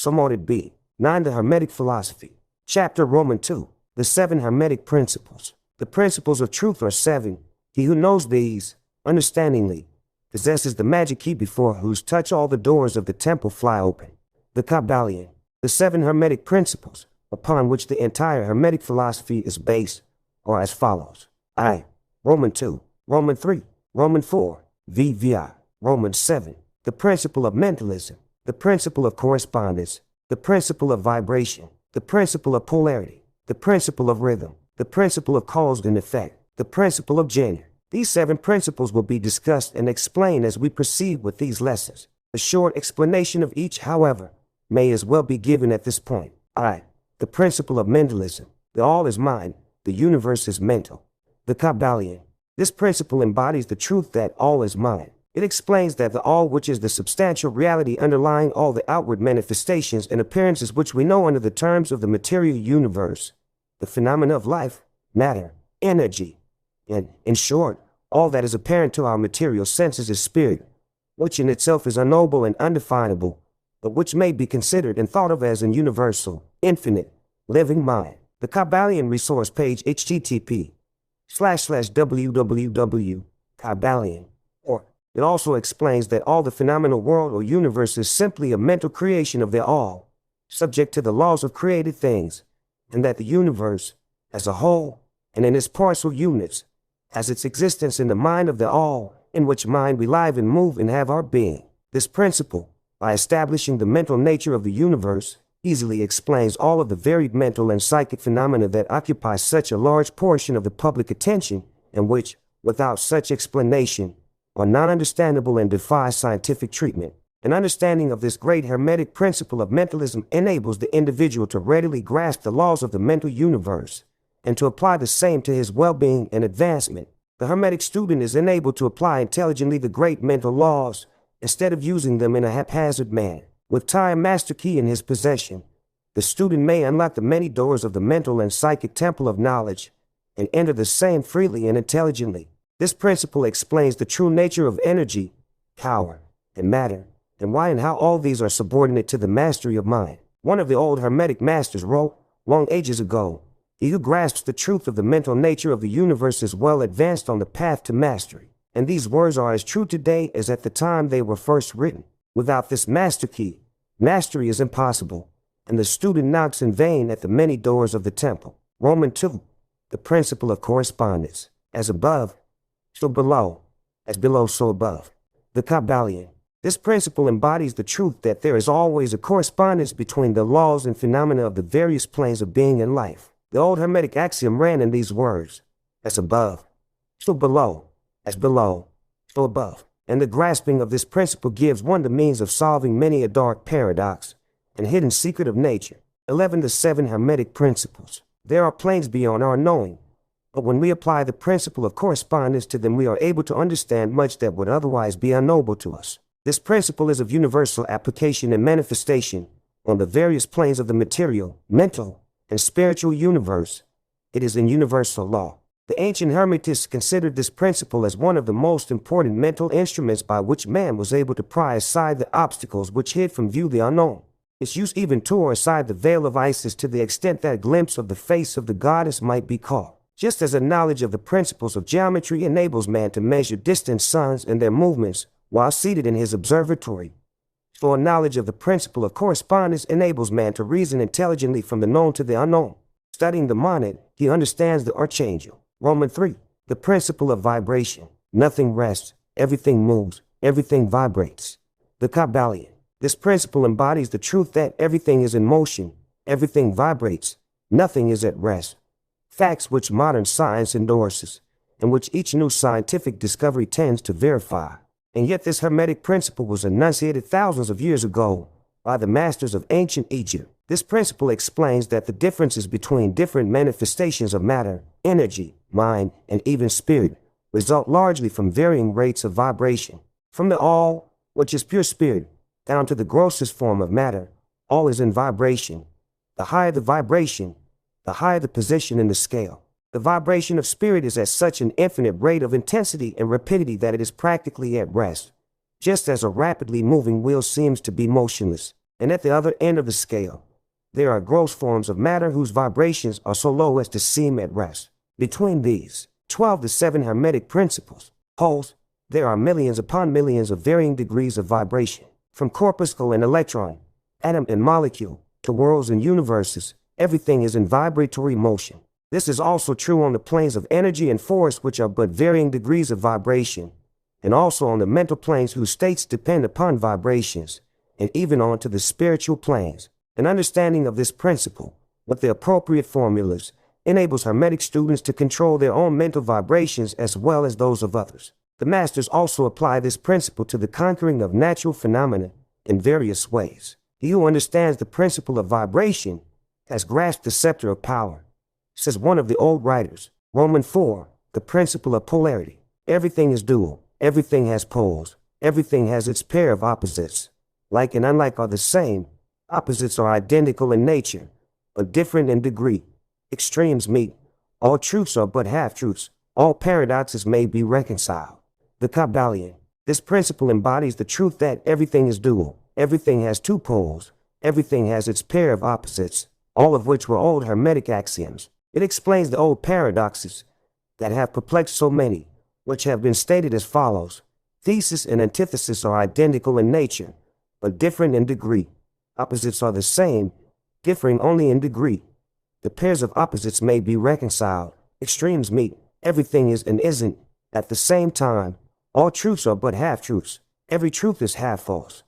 So mote it be. 9. The Hermetic Philosophy. Chapter Roman 2. The 7 Hermetic Principles. The principles of truth are 7. He who knows these, understandingly, possesses the magic key before whose touch all the doors of the temple fly open. The Kybalion. The 7 Hermetic Principles, upon which the entire Hermetic philosophy is based, are as follows. I. Roman 2. Roman 3. Roman 4. VVI. Roman 7. The principle of mentalism. The principle of correspondence. The principle of vibration. The principle of polarity. The principle of rhythm. The principle of cause and effect. The principle of gender. These 7 principles will be discussed and explained as we proceed with these lessons. A short explanation of each, however, may as well be given at this point. I. The principle of mentalism. The all is mind. The universe is mental. The Kybalion. This principle embodies the truth that all is mind. It explains that the all, which is the substantial reality underlying all the outward manifestations and appearances which we know under the terms of the material universe, the phenomena of life, matter, energy, and, in short, all that is apparent to our material senses is spirit, which in itself is unknowable and undefinable, but which may be considered and thought of as an universal, infinite, living mind. The Kybalion resource page http://www.kybalion. It also explains that all the phenomenal world or universe is simply a mental creation of their all, subject to the laws of created things, and that the universe, as a whole, and in its parts or units, has its existence in the mind of the all, in which mind we live and move and have our being. This principle, by establishing the mental nature of the universe, easily explains all of the varied mental and psychic phenomena that occupy such a large portion of the public attention, and which, without such explanation, are non-understandable and defy scientific treatment. An understanding of this great Hermetic principle of mentalism enables the individual to readily grasp the laws of the mental universe and to apply the same to his well-being and advancement. The Hermetic student is enabled to apply intelligently the great mental laws instead of using them in a haphazard manner. With time master key in his possession, the student may unlock the many doors of the mental and psychic temple of knowledge and enter the same freely and intelligently. This principle explains the true nature of energy, power, and matter, and why and how all these are subordinate to the mastery of mind. One of the old Hermetic masters wrote, long ages ago, "He who grasps the truth of the mental nature of the universe is well advanced on the path to mastery." And these words are as true today as at the time they were first written. Without this master key, mastery is impossible, and the student knocks in vain at the many doors of the temple. Roman 2. The principle of correspondence. As above, so below, as below, so above. The Kybalion. This principle embodies the truth that there is always a correspondence between the laws and phenomena of the various planes of being and life. The old Hermetic axiom ran in these words: as above, so below, as below, so above. And the grasping of this principle gives one the means of solving many a dark paradox and hidden secret of nature. 11. The 7 Hermetic Principles. There are planes beyond our knowing, but when we apply the principle of correspondence to them, we are able to understand much that would otherwise be unknowable to us. This principle is of universal application and manifestation on the various planes of the material, mental, and spiritual universe. It is in universal law. The ancient Hermetists considered this principle as one of the most important mental instruments by which man was able to pry aside the obstacles which hid from view the unknown. Its use even tore aside the veil of Isis to the extent that a glimpse of the face of the goddess might be caught. Just as a knowledge of the principles of geometry enables man to measure distant suns and their movements while seated in his observatory, so a knowledge of the principle of correspondence enables man to reason intelligently from the known to the unknown. Studying the monad, he understands the archangel. Roman 3. The principle of vibration. Nothing rests, everything moves, everything vibrates. The Kybalion. This principle embodies the truth that everything is in motion, everything vibrates, nothing is at rest. Facts which modern science endorses, and which each new scientific discovery tends to verify. And yet this Hermetic principle was enunciated thousands of years ago by the masters of ancient Egypt. This principle explains that the differences between different manifestations of matter, energy, mind, and even spirit result largely from varying rates of vibration. From the all, which is pure spirit, down to the grossest form of matter, all is in vibration. The higher the vibration, the higher the position in the scale. The vibration of spirit is at such an infinite rate of intensity and rapidity that it is practically at rest, just as a rapidly moving wheel seems to be motionless. And at the other end of the scale, there are gross forms of matter whose vibrations are so low as to seem at rest. Between these 12 to 7 Hermetic principles, holes, there are millions upon millions of varying degrees of vibration. From corpuscle and electron, atom and molecule, to worlds and universes, everything is in vibratory motion. This is also true on the planes of energy and force, which are but varying degrees of vibration, and also on the mental planes whose states depend upon vibrations, and even on to the spiritual planes. An understanding of this principle, with the appropriate formulas, enables Hermetic students to control their own mental vibrations as well as those of others. The masters also apply this principle to the conquering of natural phenomena in various ways. He who understands the principle of vibration has grasped the scepter of power. Says one of the old writers, Roman 4, the principle of polarity. Everything is dual, everything has poles, everything has its pair of opposites. Like and unlike are the same, opposites are identical in nature, but different in degree. Extremes meet, all truths are but half-truths, all paradoxes may be reconciled. The Kybalion. This principle embodies the truth that everything is dual, everything has two poles, everything has its pair of opposites, all of which were old Hermetic axioms. It explains the old paradoxes that have perplexed so many, which have been stated as follows. Thesis and antithesis are identical in nature, but different in degree. Opposites are the same, differing only in degree. The pairs of opposites may be reconciled. Extremes meet. Everything is and isn't at the same time. All truths are but half-truths. Every truth is half-false.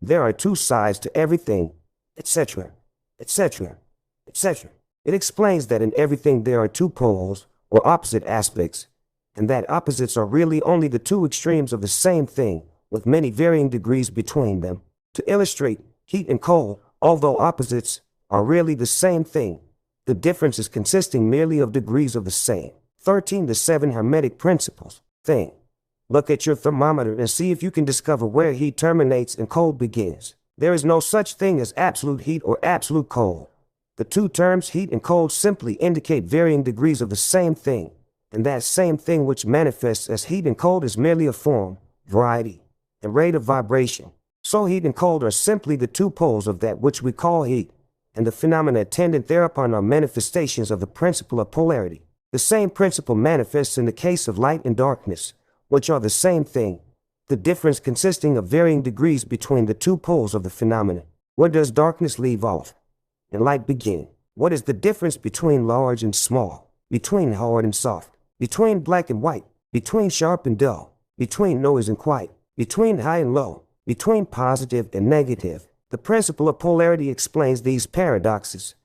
There are two sides to everything, etc., etc., etc. It explains that in everything there are two poles, or opposite aspects, and that opposites are really only the two extremes of the same thing, with many varying degrees between them. To illustrate, heat and cold, although opposites, are really the same thing, the differences consisting merely of degrees of the same. 13 to 7 Hermetic principles. Thing. Look at your thermometer and see if you can discover where heat terminates and cold begins. There is no such thing as absolute heat or absolute cold. The two terms heat and cold simply indicate varying degrees of the same thing, and that same thing which manifests as heat and cold is merely a form, variety, and rate of vibration. So heat and cold are simply the two poles of that which we call heat, and the phenomena attendant thereupon are manifestations of the principle of polarity. The same principle manifests in the case of light and darkness, which are the same thing, the difference consisting of varying degrees between the two poles of the phenomena. Where does darkness leave off and light begin? What is the difference between large and small, between hard and soft, between black and white, between sharp and dull, between noise and quiet, between high and low, between positive and negative? The principle of polarity explains these paradoxes,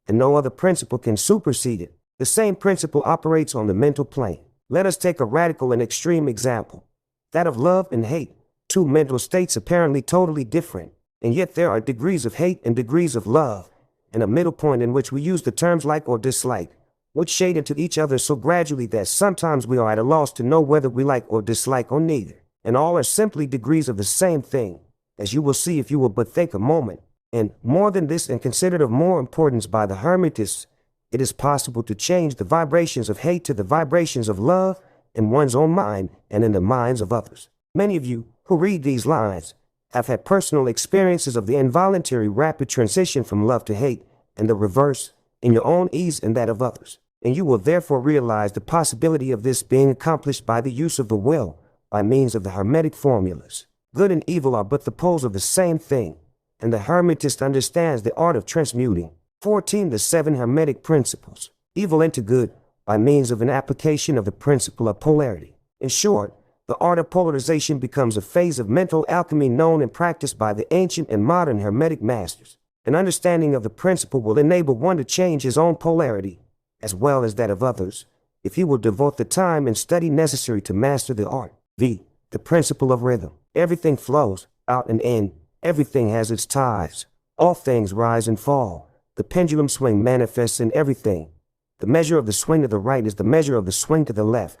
and no other principle can supersede it. The same principle operates on the mental plane. Let us take a radical and extreme example, that of love and hate, two mental states apparently totally different, and yet there are degrees of hate and degrees of love, and a middle point in which we use the terms like or dislike, which shade into each other so gradually that sometimes we are at a loss to know whether we like or dislike or neither, and all are simply degrees of the same thing, as you will see if you will but think a moment. And more than this, and considered of more importance by the Hermetists, it is possible to change the vibrations of hate to the vibrations of love in one's own mind and in the minds of others. Many of you who read these lines have had personal experiences of the involuntary rapid transition from love to hate and the reverse in your own ease and that of others. And you will therefore realize the possibility of this being accomplished by the use of the will by means of the Hermetic formulas. Good and evil are but the poles of the same thing, and the Hermetist understands the art of transmuting 14 to 7 Hermetic principles, evil into good, by means of an application of the principle of polarity. In short, the art of polarization becomes a phase of mental alchemy known and practiced by the ancient and modern Hermetic masters. An understanding of the principle will enable one to change his own polarity, as well as that of others, if he will devote the time and study necessary to master the art. The principle of rhythm. Everything flows, out and in. Everything has its tides. All things rise and fall. The pendulum swing manifests in everything. The measure of the swing to the right is the measure of the swing to the left.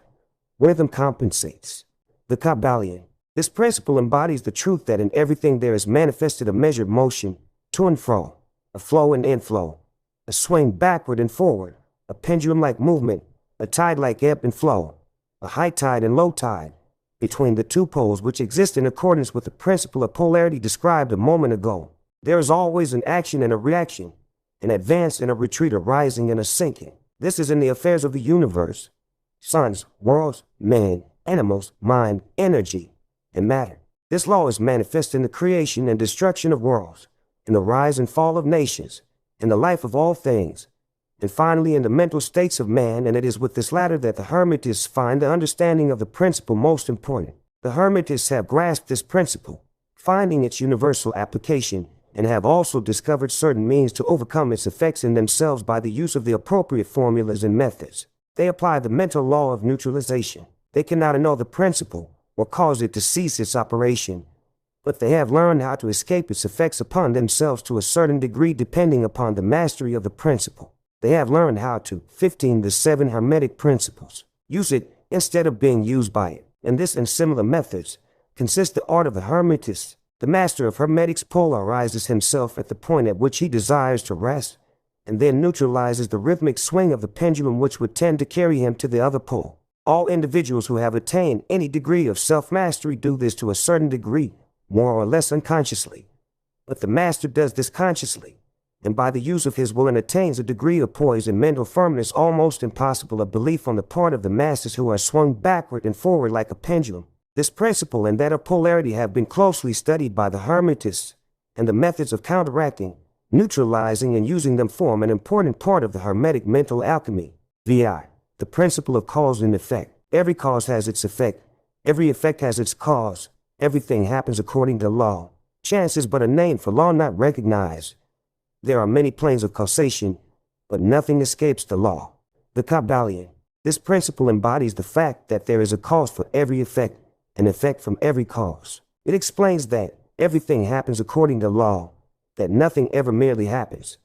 Rhythm compensates. The Kybalion. This principle embodies the truth that in everything there is manifested a measured motion, to and fro, a flow and inflow, a swing backward and forward, a pendulum-like movement, a tide-like ebb and flow, a high tide and low tide, between the two poles which exist in accordance with the principle of polarity described a moment ago. There is always an action and a reaction, an advance and a retreat, a rising and a sinking. This is in the affairs of the universe. Suns, worlds, men, animals, mind, energy, and matter. This law is manifest in the creation and destruction of worlds, in the rise and fall of nations, in the life of all things, and finally in the mental states of man, and it is with this latter that the Hermetists find the understanding of the principle most important. The Hermetists have grasped this principle, finding its universal application, and have also discovered certain means to overcome its effects in themselves by the use of the appropriate formulas and methods. They apply the mental law of neutralization. They cannot annul the principle or cause it to cease its operation, but they have learned how to escape its effects upon themselves to a certain degree depending upon the mastery of the principle. They have learned how to, 15 the 7 Hermetic principles, use it instead of being used by it. In this and similar methods consists the art of the Hermetist. The master of Hermetics polarizes himself at the point at which he desires to rest, and then neutralizes the rhythmic swing of the pendulum which would tend to carry him to the other pole. All individuals who have attained any degree of self-mastery do this to a certain degree, more or less unconsciously. But the master does this consciously, and by the use of his will, and attains a degree of poise and mental firmness almost impossible of belief on the part of the masses who are swung backward and forward like a pendulum. This principle and that of polarity have been closely studied by the Hermetists, and the methods of counteracting, neutralizing, and using them form an important part of the Hermetic mental alchemy. VI. The principle of cause and effect. Every cause has its effect. Every effect has its cause. Everything happens according to law. Chance is but a name for law not recognized. There are many planes of causation, but nothing escapes the law. The Kybalion. This principle embodies the fact that there is a cause for every effect, an effect from every cause. It explains that everything happens according to law, that nothing ever merely happens,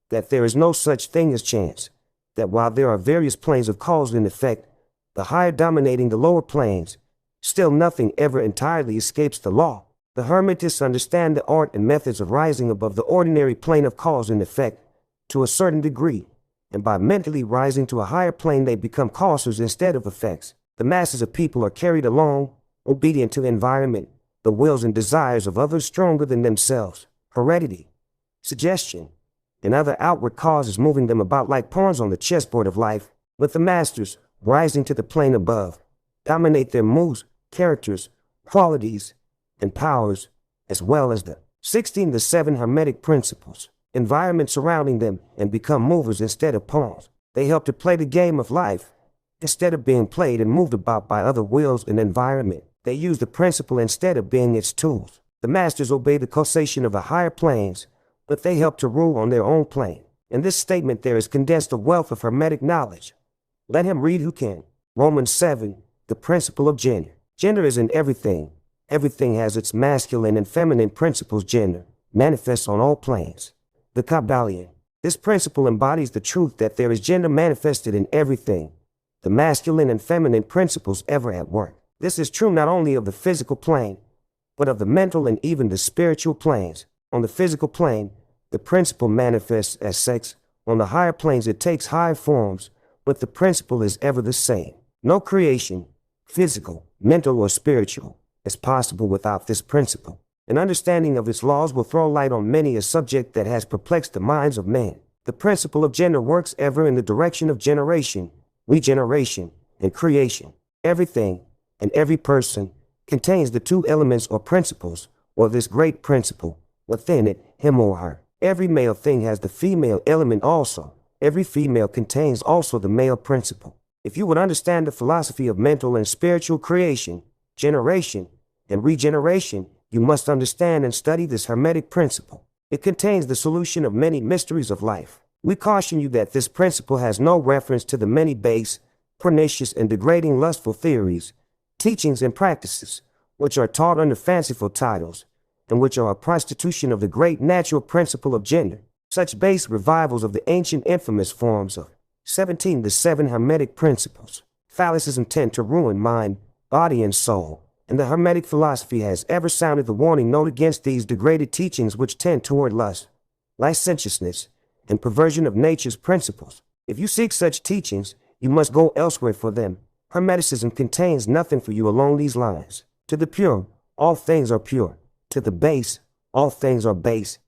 that there is no such thing as chance, that while there are various planes of cause and effect, the higher dominating the lower planes, still nothing ever entirely escapes the law. The Hermetists understand the art and methods of rising above the ordinary plane of cause and effect to a certain degree, and by mentally rising to a higher plane they become causes instead of effects. The masses of people are carried along, obedient to the environment, the wills and desires of others stronger than themselves, heredity, suggestion, and other outward causes moving them about like pawns on the chessboard of life. But the masters, rising to the plane above, dominate their moods, characters, qualities, and powers, as well as the 16 the 7 Hermetic principles, environment surrounding them, and become movers instead of pawns. They help to play the game of life, instead of being played and moved about by other wills and environment. They use the principle instead of being its tools. The masters obey the causation of the higher planes, but they help to rule on their own plane. In this statement there is condensed a wealth of Hermetic knowledge. Let him read who can. Romans 7, the principle of gender. Gender is in everything. Everything has its masculine and feminine principles. Gender manifests on all planes. The Kybalion. This principle embodies the truth that there is gender manifested in everything, the masculine and feminine principles ever at work. This is true not only of the physical plane, but of the mental and even the spiritual planes. On the physical plane, the principle manifests as sex. On the higher planes it takes higher forms, but the principle is ever the same. No creation, physical, mental, or spiritual, is possible without this principle. An understanding of its laws will throw light on many a subject that has perplexed the minds of men. The principle of gender works ever in the direction of generation, regeneration, and creation. Everything and every person contains the two elements or principles, or this great principle, within it, him or her. Every male thing has the female element also. Every female contains also the male principle. If you would understand the philosophy of mental and spiritual creation, generation, and regeneration, you must understand and study this Hermetic principle. It contains the solution of many mysteries of life. We caution you that this principle has no reference to the many base, pernicious, and degrading lustful theories, teachings, and practices, which are taught under fanciful titles, and which are a prostitution of the great natural principle of gender. Such base revivals of the ancient infamous forms of 17 the 7 Hermetic principles, phallicism tend to ruin mind, body, and soul, and the Hermetic philosophy has ever sounded the warning note against these degraded teachings which tend toward lust, licentiousness, and perversion of nature's principles. If you seek such teachings, you must go elsewhere for them. Hermeticism contains nothing for you along these lines. To the pure, all things are pure. To the base, all things are base.